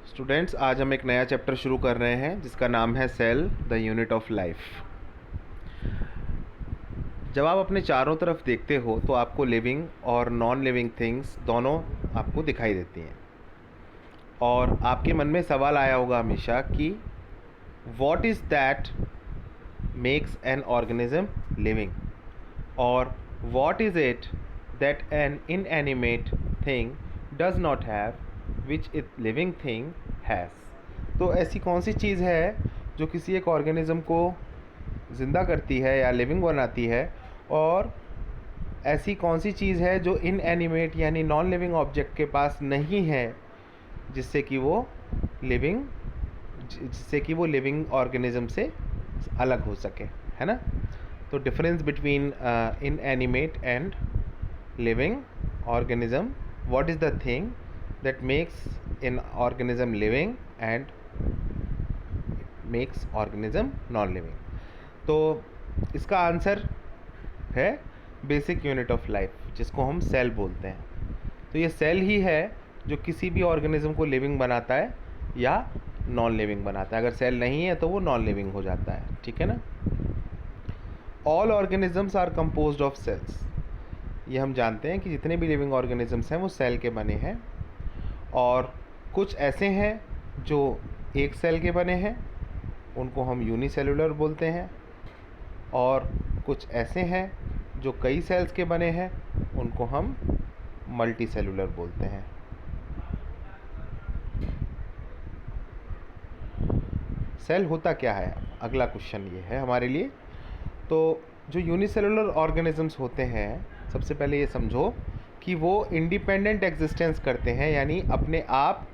Students, आज हम एक नया चैप्टर शुरू कर रहे हैं जिसका नाम है cell the unit of life. जब आप अपने चारों तरफ देखते हो तो आपको लिविंग और नॉन लिविंग थिंग्स दोनों आपको दिखाई देती हैं और आपके मन में सवाल आया होगा हमेशा कि what is that makes an organism living और what is it that an inanimate thing does not have which it living thing has. तो ऐसी कौन सी चीज़ है जो किसी एक ऑर्गेनिज्म को ज़िंदा करती है या लिविंग बनाती है, और ऐसी कौन सी चीज़ है जो इनएनिमेट यानी नॉन लिविंग ऑब्जेक्ट के पास नहीं है जिससे कि वो लिविंग ऑर्गेनिज्म से अलग हो सके, है ना। तो difference between inanimate and living organism, what is the thing that makes an organism living and makes organism non living। तो इसका आंसर है बेसिक यूनिट ऑफ लाइफ, जिसको हम सेल बोलते हैं। तो ये सेल ही है जो किसी भी ऑर्गेनिज्म को लिविंग बनाता है या नॉन लिविंग बनाता है। अगर सेल नहीं है तो वो नॉन लिविंग हो जाता है, ठीक है ना। All organisms are composed of cells. ये हम जानते हैं कि जितने भी लिविंग ऑर्गेनिजम्स हैं वो सेल के बने हैं, और कुछ ऐसे हैं जो एक सेल के बने हैं, उनको हम यूनिसेलुलर बोलते हैं, और कुछ ऐसे हैं जो कई सेल्स के बने हैं, उनको हम मल्टी सेलुलर बोलते हैं। सेल होता क्या है, अगला क्वेश्चन ये है हमारे लिए। तो जो यूनिसेलुलर ऑर्गेनिजम्स होते हैं, सबसे पहले ये समझो कि वो इंडिपेंडेंट एग्जिस्टेंस करते हैं, यानी अपने आप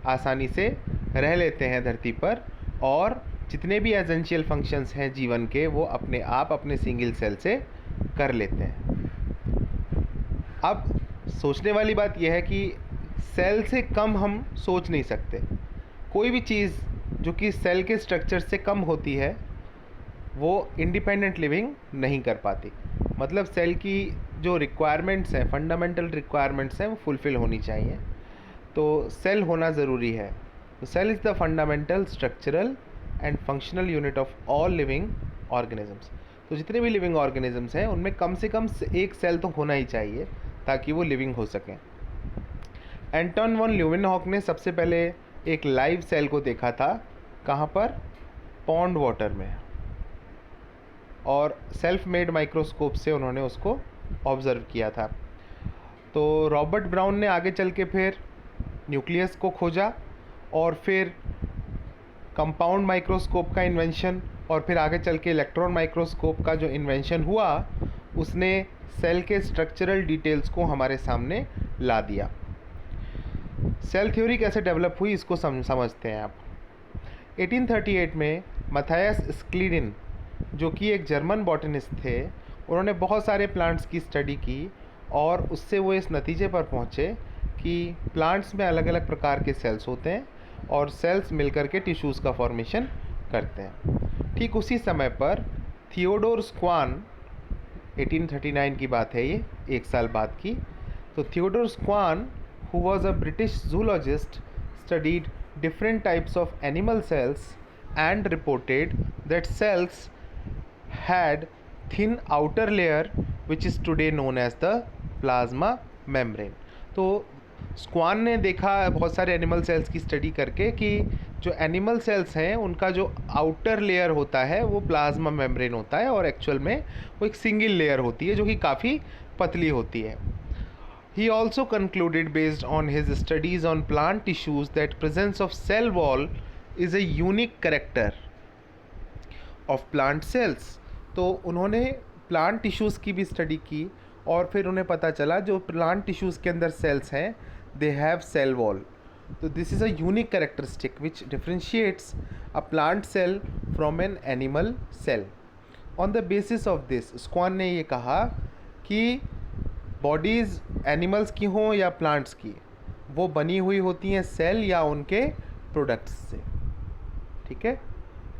आसानी से रह लेते हैं धरती पर, और जितने भी एसेंशियल फंक्शंस हैं जीवन के वो अपने आप अपने सिंगल सेल से कर लेते हैं। अब सोचने वाली बात यह है कि सेल से कम हम सोच नहीं सकते। कोई भी चीज़ जो कि सेल के स्ट्रक्चर से कम होती है वो इंडिपेंडेंट लिविंग नहीं कर पाती। मतलब सेल की जो रिक्वायरमेंट्स हैं, फंडामेंटल रिक्वायरमेंट्स हैं, वो फुलफ़िल होनी चाहिए। तो सेल होना ज़रूरी है। तो cell is the fundamental structural and functional unit of all living organisms. तो जितने भी लिविंग ऑर्गेनिजम्स हैं उनमें कम से कम एक सेल तो होना ही चाहिए ताकि वो लिविंग हो सकें। एंटन वन ल्यूवेनहॉक ने सबसे पहले एक लाइव सेल को देखा था, कहाँ पर, पॉन्ड वाटर में, और सेल्फ मेड माइक्रोस्कोप से उन्होंने उसको ऑब्ज़र्व किया था। तो रॉबर्ट ब्राउन ने आगे चल के फिर न्यूक्लियस को खोजा, और फिर कंपाउंड माइक्रोस्कोप का इन्वेंशन, और फिर आगे चल के इलेक्ट्रॉन माइक्रोस्कोप का जो इन्वेंशन हुआ उसने सेल के स्ट्रक्चरल डिटेल्स को हमारे सामने ला दिया। सेल थ्योरी कैसे डेवलप हुई इसको समझते हैं आप। 1838 में मैथियास स्क्लीडेन, जो कि एक जर्मन बॉटनिस्ट थे, उन्होंने बहुत सारे प्लांट्स की स्टडी की और उससे वो इस नतीजे पर पहुँचे कि प्लांट्स में अलग अलग प्रकार के सेल्स होते हैं और सेल्स मिलकर के टिश्यूज़ का फॉर्मेशन करते हैं। ठीक उसी समय पर थियोडोर स्क्वान, 1839 की बात है ये, एक साल बाद की। तो Theodore Schwann, who was a British zoologist, studied different types of animal cells and reported that cells had thin outer layer which is today known as the plasma membrane। तो स्क्वान ने देखा बहुत सारे एनिमल सेल्स की study करके कि जो animal cells हैं उनका जो आउटर लेयर होता है वो प्लाज्मा मेम्ब्रेन होता है, और एक्चुअल में वो एक सिंगल लेयर होती है जो कि काफ़ी पतली होती है। He also concluded, based on his studies on plant tissues, that presence of cell wall is a unique character of plant cells। तो उन्होंने प्लांट टिश्यूज़ की भी स्टडी की और फिर उन्हें पता चला जो प्लांट टिश्यूज़ के अंदर सेल्स हैं, दे हैव सेल वॉल। तो this is a unique characteristic which differentiates a plant cell from an animal cell. On the basis of this, Schwann ने ये कहा कि बॉडीज़ एनिमल्स की हों या प्लांट्स की, वो बनी हुई होती हैं सेल या उनके प्रोडक्ट्स से, ठीक है।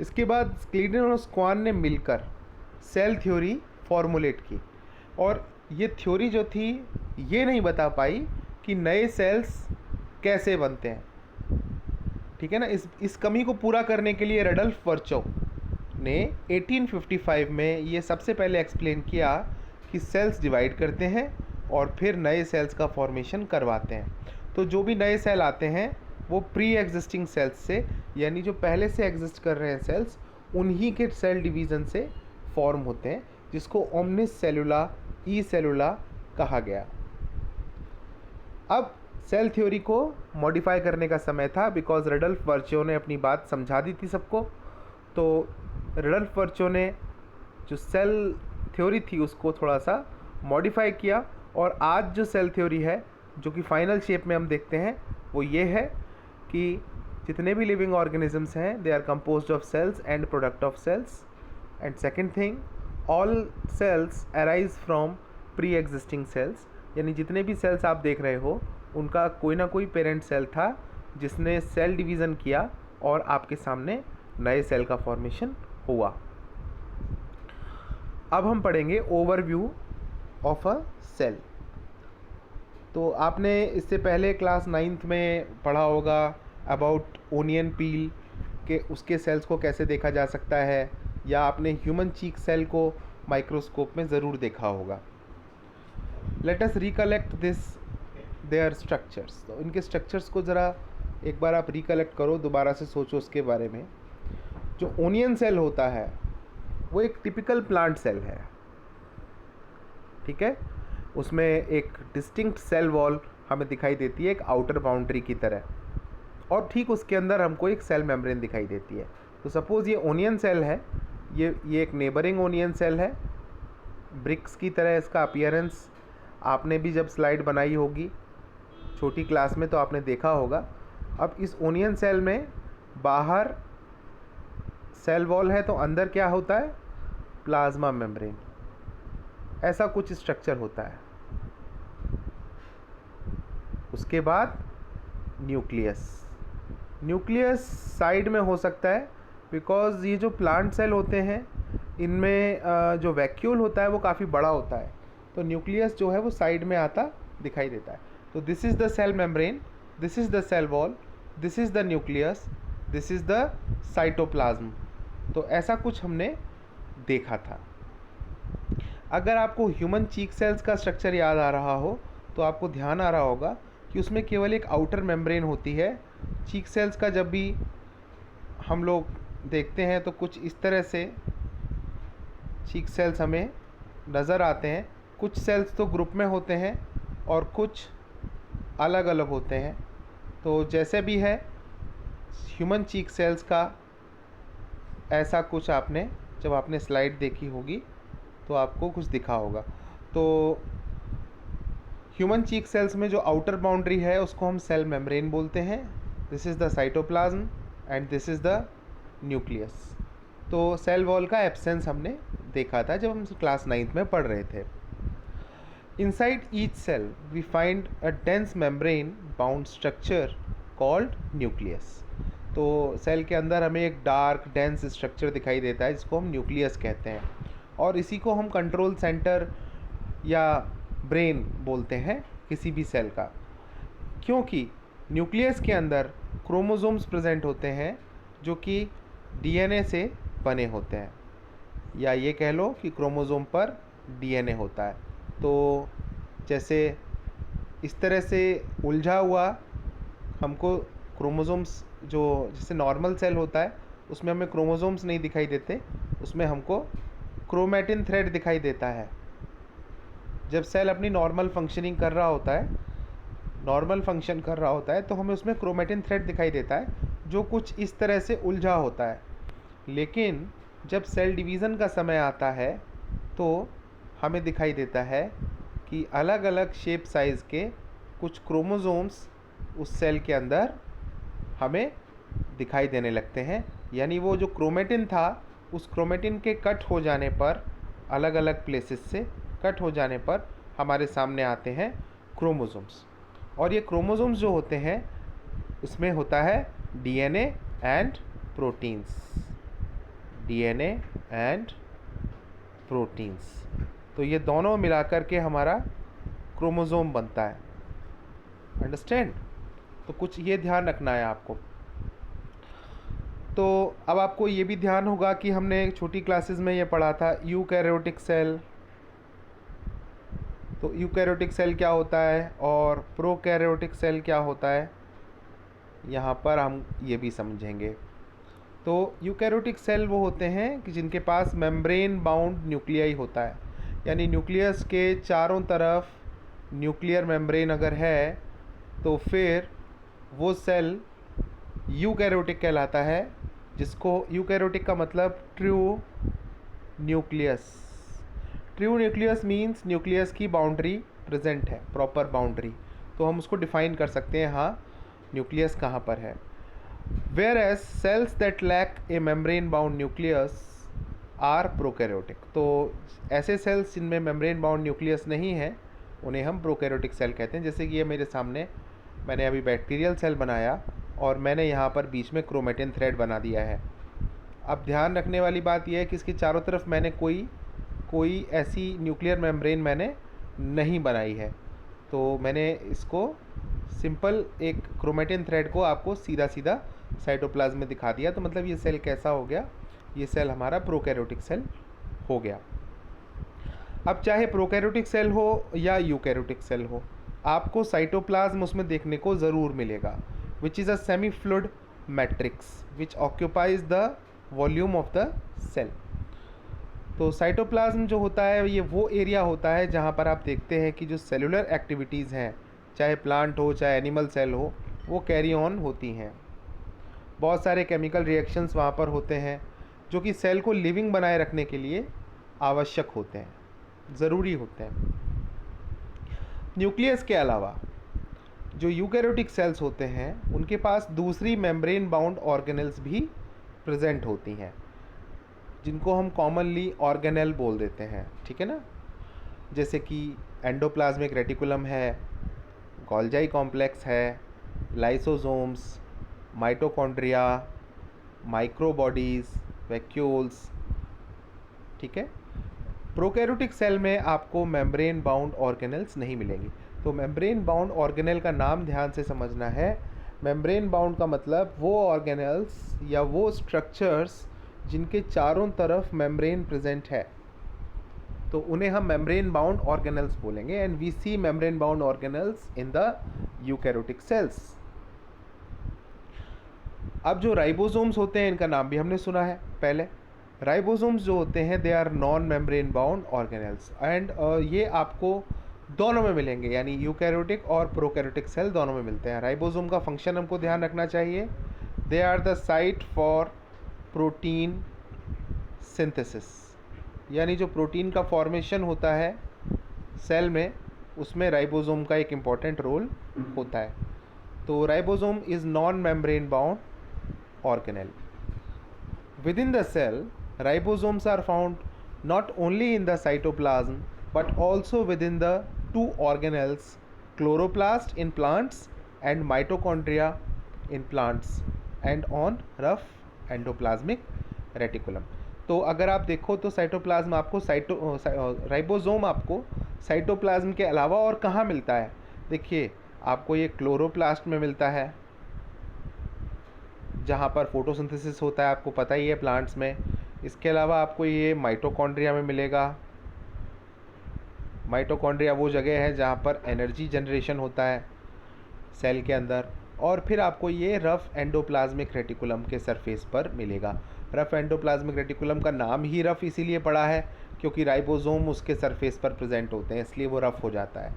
इसके बाद स्क्लीडेन और स्क्वान ने मिलकर सेल थ्योरी फॉर्मुलेट की, और ये थ्योरी जो थी ये नहीं बता पाई कि नए सेल्स कैसे बनते हैं, ठीक है ना। इस कमी को पूरा करने के लिए रडल्फ वर्चो ने 1855 में ये सबसे पहले एक्सप्लेन किया कि सेल्स डिवाइड करते हैं और फिर नए सेल्स का फॉर्मेशन करवाते हैं। तो जो भी नए सेल आते हैं वो प्री एग्जिस्टिंग सेल्स से, यानी जो पहले से एग्जिस्ट कर रहे हैं सेल्स, उन्हीं के सेल डिवीज़न से फॉर्म होते हैं, जिसको ओमनिस सेलुला ई सेलुला कहा गया। अब सेल थ्योरी को मॉडिफाई करने का समय था, बिकॉज रडल्फ वर्चो ने अपनी बात समझा दी थी सबको। तो रडल्फ वर्चो ने जो सेल थ्योरी थी उसको थोड़ा सा मॉडिफाई किया, और आज जो सेल थ्योरी है, जो कि फाइनल शेप में हम देखते हैं, वो ये है कि जितने भी लिविंग ऑर्गेनिजम्स हैं they are composed of cells and product of cells. And second thing, all cells arise from pre existing cells, यानी जितने भी सेल्स आप देख रहे हो उनका कोई ना कोई पेरेंट सेल था जिसने सेल डिवीज़न किया और आपके सामने नए सेल का फॉर्मेशन हुआ। अब हम पढ़ेंगे ओवरव्यू ऑफ अ सेल। तो आपने इससे पहले क्लास 9th में पढ़ा होगा अबाउट ओनियन पील के, उसके सेल्स को कैसे देखा जा सकता है, या आपने ह्यूमन चीक सेल को माइक्रोस्कोप में ज़रूर देखा होगा। Let us recollect this their structures. तो इनके स्ट्रक्चर्स को ज़रा एक बार आप रिकलेक्ट करो, दोबारा से सोचो उसके बारे में। जो ओनियन सेल होता है वो एक टिपिकल प्लांट सेल है, ठीक है। उसमें एक डिस्टिंक्ट सेल वॉल हमें दिखाई देती है एक आउटर बाउंड्री की तरह, और ठीक उसके अंदर हमको एक सेल मेम्ब्रेन दिखाई देती है। तो सपोज़ ये ओनियन सेल है, ये एक नेबरिंग ओनियन सेल है, ब्रिक्स की तरह इसका अपीयरेंस। आपने भी जब स्लाइड बनाई होगी छोटी क्लास में तो आपने देखा होगा। अब इस ओनियन सेल में बाहर सेल वॉल है, तो अंदर क्या होता है, प्लाज्मा मेम्ब्रेन, ऐसा कुछ स्ट्रक्चर होता है। उसके बाद न्यूक्लियस साइड में हो सकता है, बिकॉज़ ये जो प्लांट सेल होते हैं इनमें जो वैक्यूल होता है वो काफ़ी बड़ा होता है, तो न्यूक्लियस जो है वो साइड में आता दिखाई देता है। तो this is the cell membrane, this is the cell wall, this is the nucleus, this is the cytoplasm. तो ऐसा कुछ हमने देखा था। अगर आपको ह्यूमन चीक सेल्स का स्ट्रक्चर याद आ रहा हो तो आपको ध्यान आ रहा होगा कि उसमें केवल एक आउटर मेम्ब्रेन होती है। चीक सेल्स का जब भी हम लोग देखते हैं तो कुछ इस तरह से चीक सेल्स हमें नज़र आते हैं। कुछ सेल्स तो ग्रुप में होते हैं और कुछ अलग अलग होते हैं। तो जैसे भी है ह्यूमन चीक सेल्स का ऐसा कुछ आपने जब आपने स्लाइड देखी होगी तो आपको कुछ दिखा होगा। तो ह्यूमन चीक सेल्स में जो आउटर बाउंड्री है उसको हम सेल मेम्ब्रेन बोलते हैं। This is the cytoplasm and this is the nucleus. तो सेल वॉल का एब्सेंस हमने देखा था जब हम क्लास 9th में पढ़ रहे थे। Inside each cell we find a dense membrane bound structure called nucleus. तो सेल के अंदर हमें एक डार्क डेंस स्ट्रक्चर दिखाई देता है जिसको हम न्यूक्लियस कहते हैं, और इसी को हम कंट्रोल सेंटर या ब्रेन बोलते हैं किसी भी सेल का, क्योंकि न्यूक्लियस के अंदर क्रोमोसोम्स प्रेजेंट होते हैं जो कि डीएनए से बने होते हैं, या ये कह लो कि क्रोमोसोम पर डीएनए होता है। तो जैसे इस तरह से उलझा हुआ हमको क्रोमोसोम्स, जो जैसे नॉर्मल सेल होता है उसमें हमें क्रोमोसोम्स नहीं दिखाई देते, उसमें हमको क्रोमैटिन थ्रेड दिखाई देता है। जब सेल अपनी नॉर्मल फंक्शनिंग कर रहा होता है, नॉर्मल फंक्शन कर रहा होता है, तो हमें उसमें क्रोमैटिन थ्रेड दिखाई देता है जो कुछ इस तरह से उलझा होता है। लेकिन जब सेल डिवीज़न का समय आता है तो हमें दिखाई देता है कि अलग अलग शेप साइज़ के कुछ क्रोमोसोम्स उस सेल के अंदर हमें दिखाई देने लगते हैं। यानी वो जो क्रोमैटिन था उस क्रोमैटिन के कट हो जाने पर, अलग अलग प्लेसेस से कट हो जाने पर हमारे सामने आते हैं क्रोमोसोम्स। और ये क्रोमोसोम्स जो होते हैं उसमें होता है DNA and proteins, DNA and proteins. तो ये दोनों मिलाकर के हमारा क्रोमोसोम बनता है। अंडरस्टैंड? तो कुछ ये ध्यान रखना है आपको। तो अब आपको ये भी ध्यान होगा कि हमने छोटी क्लासेस में ये पढ़ा था यूकैरियोटिक सेल। तो यूकैरियोटिक सेल क्या होता है और प्रोकैरियोटिक सेल क्या होता है, यहाँ पर हम ये भी समझेंगे। तो यूकैरियोटिक सेल वो होते हैं कि जिनके पास मेम्ब्रेन बाउंड न्यूक्लियाई होता है, यानी न्यूक्लियस के चारों तरफ न्यूक्लियर मेम्ब्रेन अगर है तो फिर वो सेल यूकैरियोटिक कहलाता है, जिसको यूकैरियोटिक का मतलब true nucleus. True nucleus means nucleus की बाउंड्री प्रेजेंट है, प्रॉपर बाउंड्री, तो हम उसको डिफाइन कर सकते हैं, हाँ न्यूक्लियस कहाँ पर है। Whereas cells that lack a membrane bound nucleus are prokaryotic। तो ऐसे सेल्स जिनमें मेम्ब्रेन बाउंड न्यूक्लियस नहीं है उन्हें हम प्रोकैरियोटिक सेल कहते हैं। जैसे कि ये मेरे सामने मैंने अभी बैक्टीरियल सेल बनाया और मैंने यहाँ पर बीच में क्रोमेटिन थ्रेड बना दिया है। अब ध्यान रखने वाली बात यह है कि इसके चारों तरफ मैंने कोई ऐसी न्यूक्लियर मेम्ब्रेन मैंने नहीं बनाई है, तो मैंने इसको सिंपल एक क्रोमेटिन थ्रेड को आपको सीधा सीधा साइटोप्लाज्म में दिखा दिया। तो मतलब ये सेल कैसा हो गया, ये सेल हमारा प्रोकैरियोटिक सेल हो गया। अब चाहे प्रोकैरियोटिक सेल हो या यूकैरियोटिक सेल हो, आपको साइटोप्लाज्म उसमें देखने को ज़रूर मिलेगा, which is a semi fluid matrix which occupies the volume of the cell. तो साइटोप्लाज्म जो होता है ये वो एरिया होता है जहाँ पर आप देखते हैं कि जो सेलुलर एक्टिविटीज़ हैं, चाहे प्लांट हो चाहे एनिमल सेल हो, वो कैरी ऑन होती हैं। बहुत सारे केमिकल रिएक्शंस वहाँ पर होते हैं जो कि सेल को लिविंग बनाए रखने के लिए आवश्यक होते हैं, ज़रूरी होते हैं। न्यूक्लियस के अलावा जो यूकैरियोटिक सेल्स होते हैं उनके पास दूसरी मेम्ब्रेन बाउंड ऑर्गेनेल्स भी प्रेजेंट होती हैं, जिनको हम कॉमनली ऑर्गेनेल बोल देते हैं, ठीक है ना। जैसे कि एंडोप्लाज्मिक रेटिकुलम है, गोल्जाई कॉम्प्लेक्स है, लाइसोसोम्स, माइटोकॉन्ड्रिया, माइक्रोबॉडीज़, वैक्यूल्स, ठीक है। प्रोकैरियोटिक सेल में आपको मेम्ब्रेन बाउंड ऑर्गेनेल्स नहीं मिलेंगी। तो मेम्ब्रेन बाउंड ऑर्गेनेल का नाम ध्यान से समझना है। मेम्ब्रेन बाउंड का मतलब वो ऑर्गेनेल्स या वो स्ट्रक्चर्स जिनके चारों तरफ मेम्ब्रेन प्रेजेंट है, तो उन्हें हम मेम्ब्रेन बाउंड ऑर्गेनेल्स बोलेंगे। And we see membrane bound organelles in the eukaryotic cells. अब जो राइबोसोम्स होते हैं इनका नाम भी हमने सुना है पहले। राइबोसोम्स जो होते हैं they are non membrane bound organelles, and ये आपको दोनों में मिलेंगे, यानी यूकैरियोटिक और प्रोकैरियोटिक सेल दोनों में मिलते हैं। राइबोसोम का फंक्शन हमको ध्यान रखना चाहिए, they are the site for protein synthesis, यानी जो प्रोटीन का फॉर्मेशन होता है सेल में उसमें राइबोसोम का एक इम्पॉर्टेंट रोल होता है। तो ribosome is non membrane bound organelle. Within the cell, ribosomes are found not only in the cytoplasm but also within the two organelles, chloroplast in plants and mitochondria in plants and on rough endoplasmic reticulum। तो अगर आप देखो तो cytoplasm आपको ribosome आपको cytoplasm के अलावा और कहाँ मिलता है। देखिए आपको ये क्लोरोप्लास्ट में मिलता है जहाँ पर फोटोसिंथेसिस होता है, आपको पता ही है प्लांट्स में। इसके अलावा आपको ये माइटोकॉन्ड्रिया में मिलेगा। माइटोकॉन्ड्रिया वो जगह है जहाँ पर एनर्जी जनरेशन होता है सेल के अंदर। और फिर आपको ये रफ एंडोप्लाज्मिक रेटिकुलम के सरफेस पर मिलेगा। रफ एंडोप्लाज्मिक रेटिकुलम का नाम ही रफ इसीलिए पड़ा है क्योंकि राइबोसोम उसके सरफेस पर प्रेजेंट होते हैं, इसलिए वो रफ हो जाता है,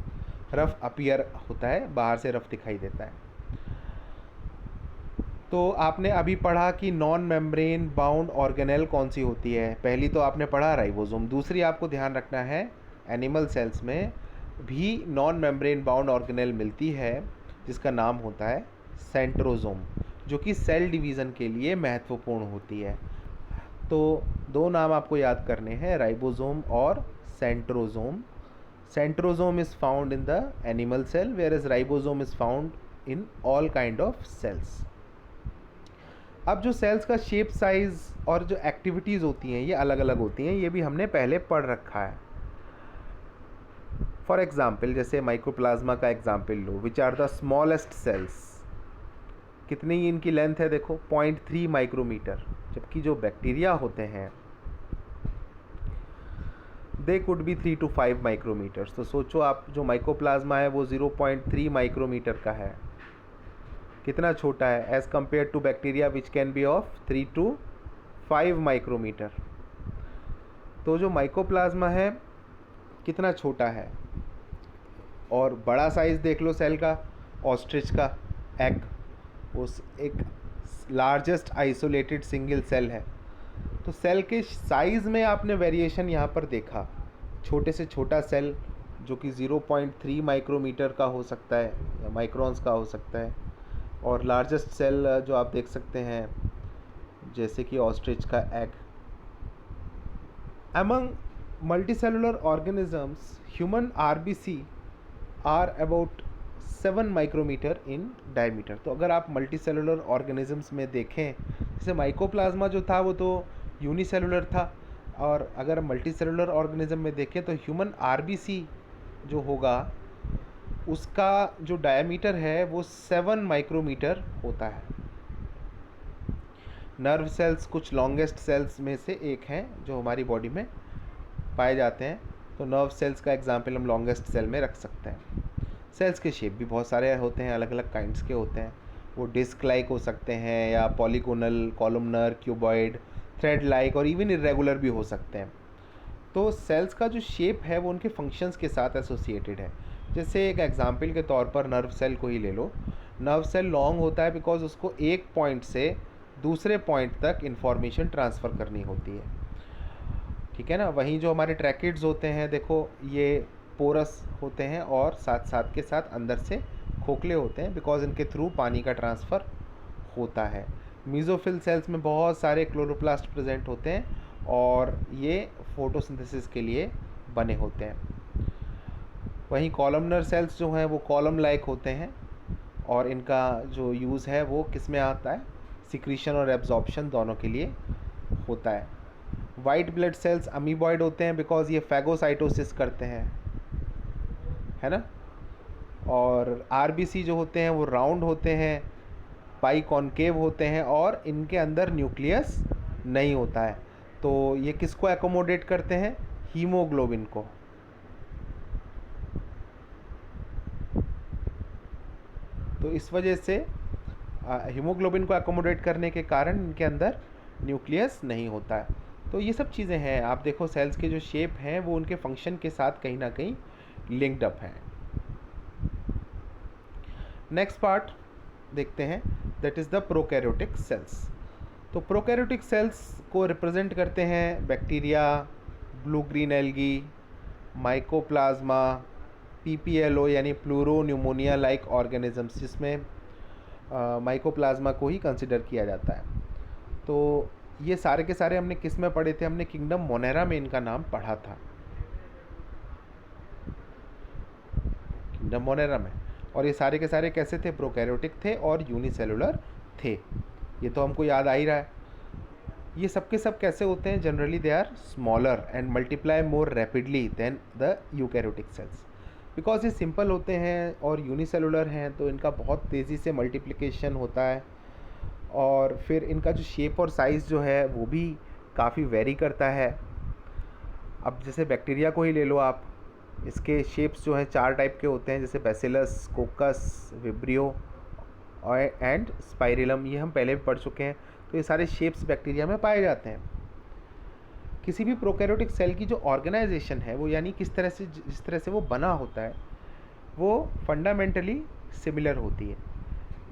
रफ अपीयर होता है, बाहर से रफ दिखाई देता है। तो आपने अभी पढ़ा कि नॉन मेम्ब्रेन बाउंड ऑर्गेनेल कौन सी होती है। पहली तो आपने पढ़ा राइबोसोम, दूसरी आपको ध्यान रखना है एनिमल सेल्स में भी नॉन मेम्ब्रेन बाउंड ऑर्गेनेल मिलती है जिसका नाम होता है सेंट्रोसोम, जो कि सेल डिवीज़न के लिए महत्वपूर्ण होती है। तो दो नाम आपको याद करने हैं, राइबोसोम और centrosome. Centrosome is found in the animal cell whereas ribosome is found in all kind of cells. अब जो सेल्स का शेप, साइज़ और जो एक्टिविटीज़ होती हैं ये अलग अलग होती हैं, ये भी हमने पहले पढ़ रखा है। फॉर एग्ज़ाम्पल जैसे माइक्रोप्लाज्मा का एग्जाम्पल लो, which are the smallest cells. कितनी इनकी लेंथ है देखो, 0.3 माइक्रोमीटर, जबकि जो बैक्टीरिया होते हैं they could be 3 to 5 micrometres. तो सोचो आप, जो माइकोप्लाज्मा है वो 0.3 माइक्रोमीटर का है, कितना छोटा है as compare to bacteria which can be of 3 to 5 micrometre. तो जो माइकोप्लाज्मा है कितना छोटा है। और बड़ा साइज़ देख लो सेल का, ऑस्ट्रिच का एग, उस एक लार्जेस्ट आइसोलेटेड सिंगल सेल है। तो सेल के साइज़ में आपने वेरिएशन यहाँ पर देखा, छोटे से छोटा सेल जो कि 0.3 माइक्रोमीटर का हो सकता है या माइक्रोन्स का हो सकता है, और लार्जेस्ट सेल जो आप देख सकते हैं जैसे कि ऑस्ट्रिच का egg. Among multicellular organisms human RBC are about 7 micrometre in diameter. तो अगर आप मल्टीसेलुलर ऑर्गेनिजम्स में देखें, जैसे माइकोप्लाज्मा जो था वो तो यूनिसेलुलर था, और अगर मल्टीसेलुलर ऑर्गेनिज्म में देखें तो ह्यूमन आरबीसी जो होगा उसका जो डायमीटर है वो 7 माइक्रोमीटर होता है। नर्व सेल्स कुछ लॉन्गेस्ट सेल्स में से एक हैं जो हमारी बॉडी में पाए जाते हैं, तो नर्व सेल्स का एग्जाम्पल हम लॉन्गेस्ट सेल में रख सकते हैं। सेल्स के शेप भी बहुत सारे होते हैं, अलग अलग काइंड्स के होते हैं। वो डिस्क लाइक हो सकते हैं या polygonal, columnar, cuboid, thread like और इवन इरेगुलर भी हो सकते हैं। तो सेल्स का जो शेप है वो उनके फंक्शंस के साथ एसोसिएटेड है। जैसे एक एग्जांपल के तौर पर नर्व सेल को ही ले लो। नर्व सेल लॉन्ग होता है बिकॉज उसको एक पॉइंट से दूसरे पॉइंट तक इंफॉर्मेशन ट्रांसफ़र करनी होती है, ठीक है ना। वहीं जो हमारे ट्रैकिड्स होते हैं देखो, ये पोरस होते हैं और साथ साथ के साथ अंदर से खोखले होते हैं बिकॉज इनके थ्रू पानी का ट्रांसफ़र होता है। मीज़ोफिल सेल्स में बहुत सारे क्लोरोप्लास्ट प्रेजेंट होते हैं और ये फोटोसिंथेसिस के लिए बने होते हैं। वहीं कॉलमनर सेल्स जो हैं वो कॉलम लाइक होते हैं और इनका जो यूज़ है वो किस में आता है, सिक्रीशन और एब्जॉर्प्शन दोनों के लिए होता है। वाइट ब्लड सेल्स अमीबॉइड होते हैं बिकॉज ये फैगोसाइटोसिस करते हैं, है ना। और आरबीसी जो होते हैं वो राउंड होते हैं, पाई कॉनकेव होते हैं और इनके अंदर न्यूक्लियस नहीं होता है। तो ये किसको एकोमोडेट करते हैं, हीमोग्लोबिन को। तो इस वजह से हीमोग्लोबिन को एकोमोडेट करने के कारण इनके अंदर न्यूक्लियस नहीं होता है। तो ये सब चीज़ें हैं, आप देखो सेल्स के जो शेप हैं वो उनके फंक्शन के साथ कहीं ना कहीं लिंक्ड अप हैं। नेक्स्ट पार्ट देखते हैं, that is the prokaryotic cells. तो प्रोकैरियोटिक सेल्स को रिप्रेजेंट करते हैं bacteria, blue green algae, mycoplasma, PPLO यानी प्लूरो न्यूमोनिया लाइक ऑर्गेनिजम्स, जिसमें माइकोप्लाज्मा को ही कंसिडर किया जाता है। तो ये सारे के सारे हमने किस में पढ़े थे, हमने किंगडम मोनेरा में इनका नाम पढ़ा था, किंगडम मोनेरा में। और ये सारे के सारे कैसे थे, प्रोकैरियोटिक थे और यूनिसेलुलर थे, ये तो हमको याद आ ही रहा है। ये सब के सब कैसे होते हैं, generally they are smaller and multiply more rapidly than the eukaryotic cells. Because ये सिंपल होते हैं और यूनिसेलुलर हैं तो इनका बहुत तेज़ी से मल्टीप्लिकेशन होता है, और फिर इनका जो शेप और साइज़ जो है वो भी काफ़ी वेरी करता है। अब जैसे बैक्टीरिया को ही ले लो आप, इसके शेप्स जो हैं 4 टाइप के होते हैं, जैसे बैसिलस, कोकस, विब्रियो एंड स्पाइरिलम, ये हम पहले भी पढ़ चुके हैं। तो ये सारे शेप्स बैक्टीरिया में पाए जाते हैं। किसी भी प्रोकैरियोटिक सेल की जो ऑर्गेनाइजेशन है वो, यानी किस तरह से, जिस तरह से वो बना होता है, वो फंडामेंटली सिमिलर होती है।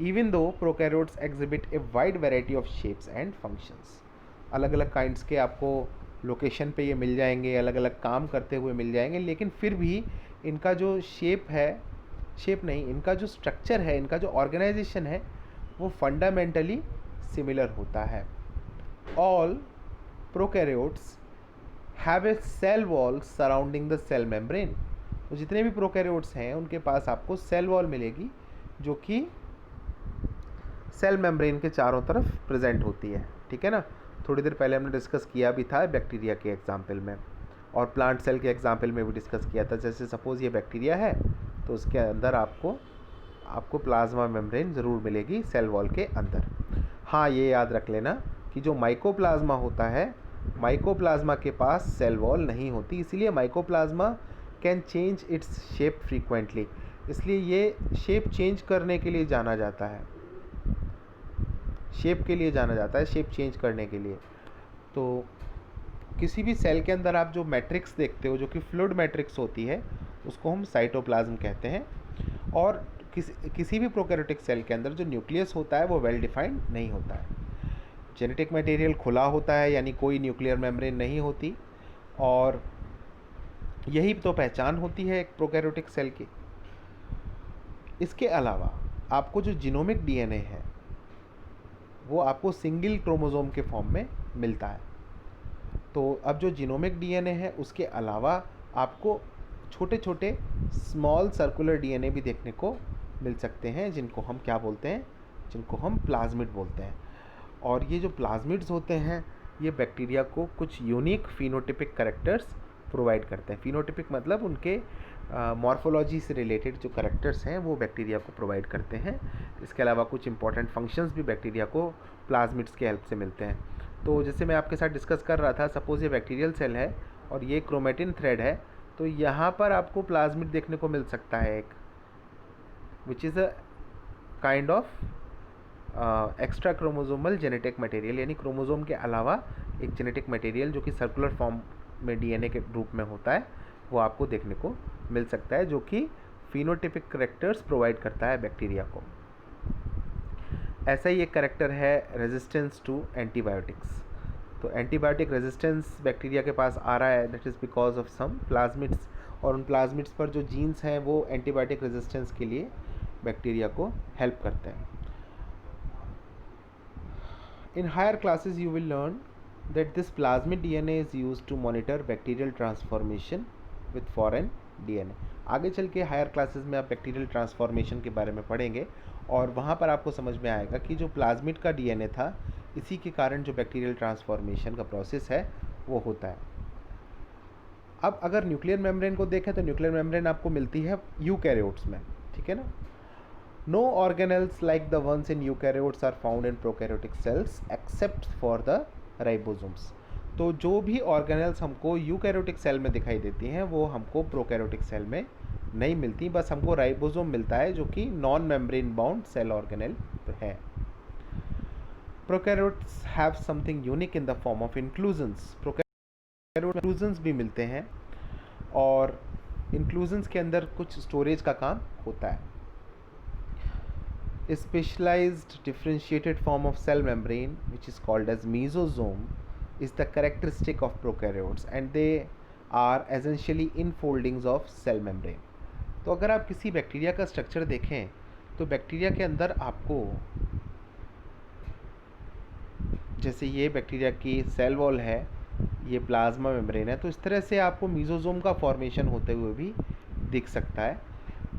Even though prokaryotes exhibit a wide variety of shapes and functions, अलग अलग काइंड्स के आपको लोकेशन पे ये मिल जाएंगे, अलग अलग काम करते हुए मिल जाएंगे, लेकिन फिर भी इनका जो शेप है, शेप नहीं, इनका जो स्ट्रक्चर है, इनका जो ऑर्गेनाइजेशन है वो फंडामेंटली सिमिलर होता है। All prokaryotes have a cell wall surrounding the cell membrane. तो जितने भी प्रोकैरियोट्स हैं उनके पास आपको सेल वॉल मिलेगी जो कि सेल मेम्ब्रेन के चारों तरफ प्रेजेंट होती है, ठीक है ना। थोड़ी देर पहले हमने डिस्कस किया भी था बैक्टीरिया के एग्जाम्पल में, और प्लांट सेल के एग्जाम्पल में भी डिस्कस किया था। जैसे सपोज़ ये बैक्टीरिया है तो उसके अंदर आपको आपको प्लाज्मा मेम्ब्रेन ज़रूर मिलेगी सेल वॉल के अंदर। हाँ, ये याद रख लेना कि जो माइकोप्लाज्मा होता है, माइकोप्लाज्मा के पास सेल वॉल नहीं होती, इसीलिए mycoplasma can change its shape frequently, इसलिए ये शेप चेंज करने के लिए जाना जाता है, शेप के लिए जाना जाता है, शेप चेंज करने के लिए। तो किसी भी सेल के अंदर आप जो मैट्रिक्स देखते हो, जो कि फ्लूइड मैट्रिक्स होती है, उसको हम साइटोप्लाज्म कहते हैं। और किसी भी प्रोकैरियोटिक सेल के अंदर जो न्यूक्लियस होता है वो वेल डिफाइंड नहीं होता है। जेनेटिक मटेरियल खुला होता है, यानी कोई न्यूक्लियर मेम्ब्रेन नहीं होती, और यही तो पहचान होती है एक प्रोकैरियोटिक सेल की। इसके अलावा आपको जो जीनोमिक डीएनए है वो आपको सिंगल क्रोमोसोम के फॉर्म में मिलता है। तो अब जो जीनोमिक डीएनए है उसके अलावा आपको छोटे छोटे स्मॉल सर्कुलर डीएनए भी देखने को मिल सकते हैं, जिनको हम क्या बोलते हैं, जिनको हम प्लाज्मिड बोलते हैं। और ये जो प्लाज्मिड्स होते हैं ये बैक्टीरिया को कुछ यूनिक फिनोटिपिक कैरेक्टर्स प्रोवाइड करते हैं। फिनोटिपिक मतलब उनके मॉर्फोलॉजी से रिलेटेड जो कैरेक्टर्स हैं वो बैक्टीरिया को प्रोवाइड करते हैं। इसके अलावा कुछ इंपॉर्टेंट फंक्शंस भी बैक्टीरिया को प्लाज्मिड्स के हेल्प से मिलते हैं। तो जैसे मैं आपके साथ डिस्कस कर रहा था, सपोज़ ये बैक्टीरियल सेल है और ये क्रोमेटिन थ्रेड है, तो यहाँ पर आपको प्लाज्मिड देखने को मिल सकता है एक, विच is a kind of extra chromosomal genetic material, यानी क्रोमोसोम के अलावा एक जेनेटिक मटेरियल जो कि सर्कुलर फॉर्म में डीएनए के रूप में होता है, वो आपको देखने को मिल सकता है, जो कि फिनोटिपिक कैरेक्टर्स प्रोवाइड करता है बैक्टीरिया को। ऐसा ही एक कैरेक्टर है रेजिस्टेंस टू एंटीबायोटिक्स। तो एंटीबायोटिक रेजिस्टेंस बैक्टीरिया के पास आ रहा है, that is because of some plasmids, और उन प्लाज्मिड्स पर जो जीन्स हैं वो एंटीबायोटिक रेजिस्टेंस के लिए बैक्टीरिया को हेल्प करते हैं। In higher classes you will learn that this plasmid DNA is used to monitor bacterial transformation with foreign DNA। आगे चल के हायर क्लासेस में आप बैक्टीरियल ट्रांसफॉर्मेशन के बारे में पढ़ेंगे, और वहाँ पर आपको समझ में आएगा कि जो प्लाज्मिड का डीएनए था, इसी के कारण जो बैक्टीरियल ट्रांसफॉर्मेशन का प्रोसेस है वो होता है। अब अगर न्यूक्लियर मेम्ब्रेन को देखें तो न्यूक्लियर मेम्ब्रेन आपको मिलती है यूकैरियोट्स में, ठीक है ना। No organelles like the ones in eukaryotes are found in prokaryotic cells except for the ribosomes। तो जो भी ऑर्गेनेल्स हमको यूकैरियोटिक सेल में दिखाई देती हैं वो हमको प्रोकैरियोटिक सेल में नहीं मिलती, बस हमको राइबोसोम मिलता है जो कि non membrane bound cell organelle है। Prokaryotes have something unique in the form of inclusions. Prokaryote inclusions भी मिलते हैं, और इंक्लूजन्स के अंदर कुछ स्टोरेज का काम होता है। A specialized differentiated form of cell membrane which is called as mesosome is the characteristic of prokaryotes, and they are essentially infoldings of cell membrane। तो अगर आप किसी बैक्टीरिया का स्ट्रक्चर देखें तो बैक्टीरिया के अंदर आपको, जैसे ये बैक्टीरिया की सेल वॉल है, ये प्लाज्मा मेम्ब्रेन है, तो इस तरह से आपको मीजोजोम का फॉर्मेशन होते हुए भी दिख सकता है।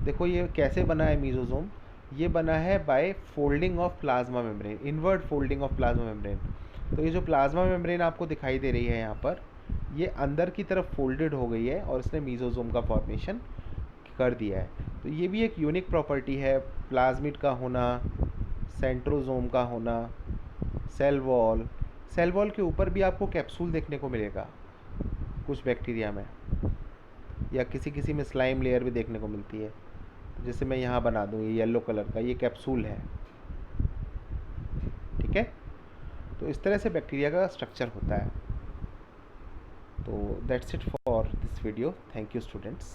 देखो ये कैसे बना है मीजोजोम, ये बना है by folding of plasma membrane, inward folding of plasma membrane. तो ये जो प्लाज्मा मेम्ब्रेन आपको दिखाई दे रही है यहाँ पर, ये अंदर की तरफ फोल्डेड हो गई है और इसने मीजोजोम का फॉर्मेशन कर दिया है। तो ये भी एक यूनिक प्रॉपर्टी है, प्लाज्मिड का होना, सेंट्रोजोम का होना, सेल वॉल के ऊपर भी आपको कैप्सूल देखने को मिलेगा कुछ बैक्टीरिया में, या किसी में स्लाइम लेयर भी देखने को मिलती है। जैसे मैं यहाँ बना दूँ, ये येलो कलर का ये कैप्सूल है, ठीक है। तो इस तरह से बैक्टीरिया का स्ट्रक्चर होता है। तो that's it for this video. Thank you students.